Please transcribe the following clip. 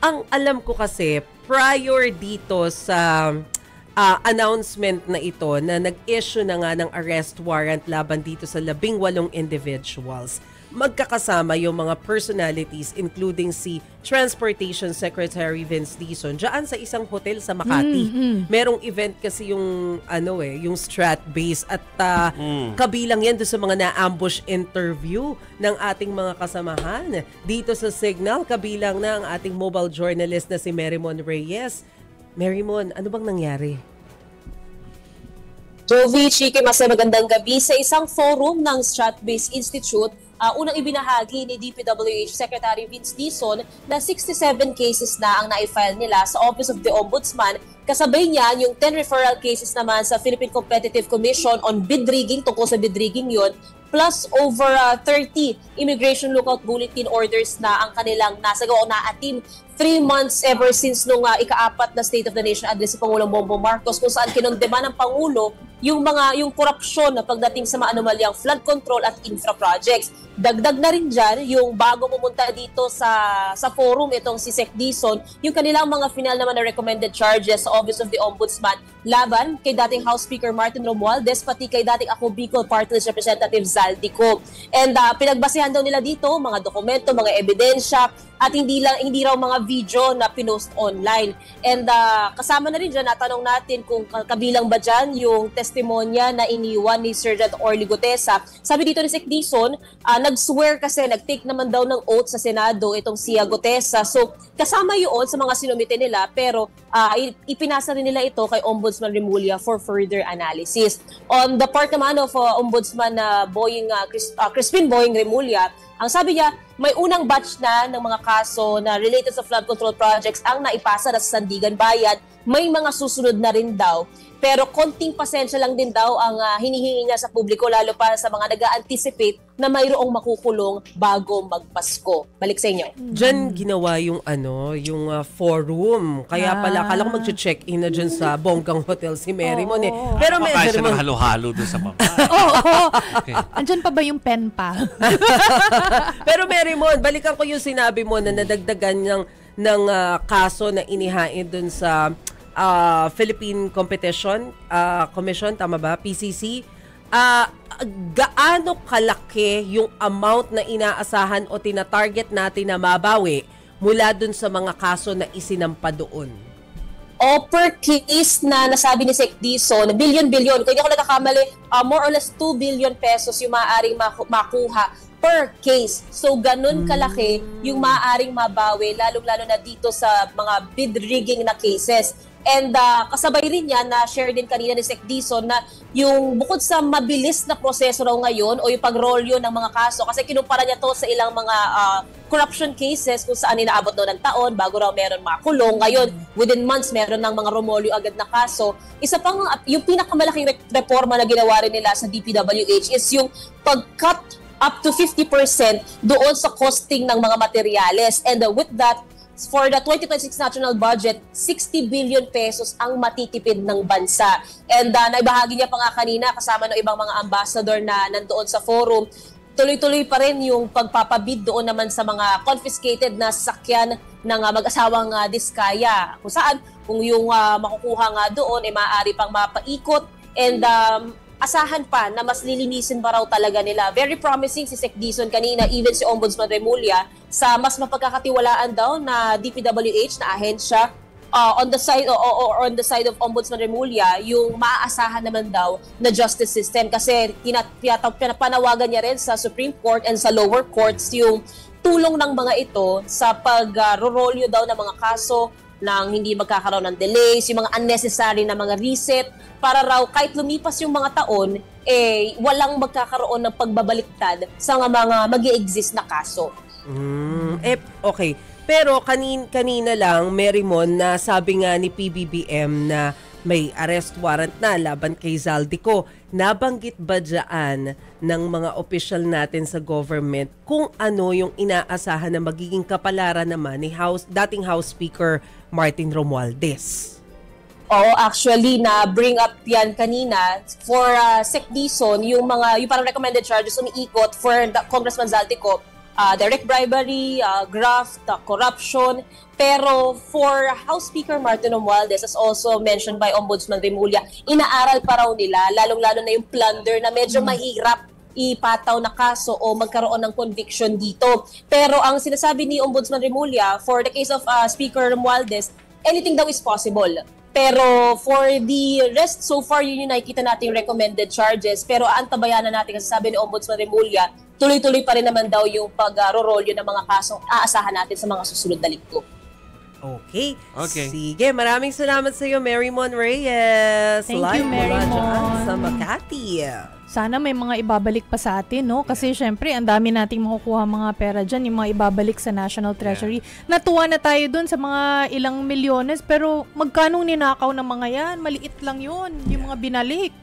Ang alam ko kasi, prior dito sa announcement na ito na nag-issue na nga ng arrest warrant laban dito sa 18 individuals, magkakasama yung mga personalities including si Transportation Secretary Vince Dizon diyan sa isang hotel sa Makati. Merong event kasi yung yung Strat Base at kabilang yan doon sa mga na-ambush interview ng ating mga kasamahan dito sa Signal, kabilang na ang ating mobile journalist na si Merrimon Reyes. Merrimon, ano bang nangyari? Jovi, Chiki, magandang gabi. Sa isang forum ng Stratbase Institute, unang ibinahagi ni DPWH Secretary Vince Dizon na 67 cases na ang na-file nila sa Office of the Ombudsman. Kasabay niyan yung 10 referral cases naman sa Philippine Competitive Commission on bid rigging, tungkol sa bid rigging yun, plus over 30 immigration lookout bulletin orders na ang kanilang nasagawa o naatim 3 months ever since nung ika-4 na State of the Nation address si Pangulong Bongbong Marcos, kung saan kinondema ng Pangulo yung korupsyon na pagdating sa mga anomalyang flood control at infra projects. Dagdag na rin dyan, yung bago pumunta dito sa forum itong si Sec Dizon, yung kanilang mga final naman na recommended charges sa Office of the Ombudsman laban kay dating House Speaker Martin Romualdez, pati kay dating Ako Bicol Party List Representative Zaldico. And pinagbasehan daw nila dito mga dokumento, mga ebidensya, at hindi raw mga video na pinost online. And kasama na rin dyan, natanong natin kung kabilang ba dyan yung testimonya na iniwan ni Sergeant Orly Gutesa. Sabi dito ni Sec Dizon, nag-swear kasi, nag-take naman daw ng oath sa Senado itong si Gutesa. So kasama yun sa mga sinumite nila, pero ipinasa rin nila ito kay Ombudsman Remulla for further analysis. On the part naman of Ombudsman Crispin Boying Remulla, ang sabi niya, may unang batch na ng mga kaso na related sa flood control projects ang naipasa na sa Sandigan Bayan. May mga susunod na rin daw. Pero konting pasensya lang din daw ang hinihingi niya sa publiko, lalo para sa mga nag-a-anticipate na mayroong makukulong bago magpasko. Balik sa inyo. Diyan ginawa yung forum. Kaya pala, kala ko mag-check-in na dyan sa Bonggang Hotel si Merrimon eh. Pero Merrimon, siya halo-halo doon sa baba. Okay. Andyan pa ba yung pen pa? Pero Merrimon, balikan ko yung sinabi mo na nadagdagan ng kaso na inihain doon sa Philippine Competition Commission, tama ba? PCC. Gaano kalaki yung amount na inaasahan o tinatarget natin na mabawi mula dun sa mga kaso na isinampa doon? O per case na nasabi ni Sec Dizon, billion-billion, kung hindi ako nagkakamali, more or less 2 billion pesos yung maaaring makuha per case. So ganun kalaki yung maaaring mabawi, lalong-lalo na dito sa mga bid rigging na cases. And kasabay rin yan na share din kanina ni Sec Dizon na yung bukod sa mabilis na proseso raw ngayon o yung pagrolyo ng mga kaso, kasi kinumpara niya to sa ilang mga corruption cases kung saan inaabot daw ng taon bago raw meron makulong. Ngayon, within months, meron ng mga romolyo agad na kaso. Isa pang, yung pinakamalaking reforma na ginawa rin nila sa DPWH is yung pag-cut up to 50% doon sa costing ng mga materyales. And with that, for the 2026 national budget, 60 billion pesos ang matitipid ng bansa. And naibahagi niya pa nga kanina kasama ng ibang mga ambassador na nandoon sa forum, tuloy-tuloy pa rin yung pagpapabid doon naman sa mga confiscated na sasakyan ng mag-asawang Diskaya. Kung saan, kung yung makukuha nga doon, maaari pang mapaikot and asahan pa na mas lilinisin pa raw talaga nila. Very promising si Sec Dizon kanina, even si Ombudsman Remulla, sa mas mapagkakatiwalaan daw na DPWH na ahensya on the side of Ombudsman Remulla, yung maaasahan naman daw na justice system. Kasi pinapanawagan niya rin sa Supreme Court and sa lower courts yung tulong ng mga ito sa pag-rolyo daw ng mga kaso nang hindi magkakaroon ng delays, yung mga unnecessary na mga reset, para raw kahit lumipas yung mga taon, walang magkakaroon ng pagbabaliktad sa mga mag-i-exist na kaso. Okay. Pero kanina lang, Merrimon, na sabi nga ni PBBM na may arrest warrant na laban kay Zaldico. Nabanggit ba dyan ng mga opisyal natin sa government kung ano yung inaasahan na magiging kapalaran naman ni dating House Speaker Martin Romualdez? Actually, na-bring up yan kanina. For Sec Dizon, yung parang recommended charges umiikot for Congressman Zaldico, direct bribery, graft, corruption. Pero for House Speaker Martin Romualdez, as also mentioned by Ombudsman Remulla, inaaral pa raw nila, lalong-lalo na yung plunder na medyo mahirap ipataw na kaso o magkaroon ng conviction dito. Pero ang sinasabi ni Ombudsman Remulla, for the case of Speaker Romualdez, anything daw is possible. Pero for the rest, so far yun yung nakikita natin recommended charges. Pero aantabayan na natin kasi sabi ni Ombudsman Remulla, tuloy-tuloy pa rin naman daw yung pag-rolyo ng mga kasong aasahan natin sa mga susunod na linggo. Okay. Okay. Sige, maraming salamat sa iyo, Mary Mon Reyes. Thank Live you, Mary mula dyan Mon. sa Makati. Sana may mga ibabalik pa sa atin, no? Kasi syempre, ang dami nating makukuha mga pera dyan, yung mga ibabalik sa National Treasury. Natuwa na tayo dun sa mga ilang milyones, pero magkano ninakaw ng mga yan? Maliit lang yun, yung mga binalik.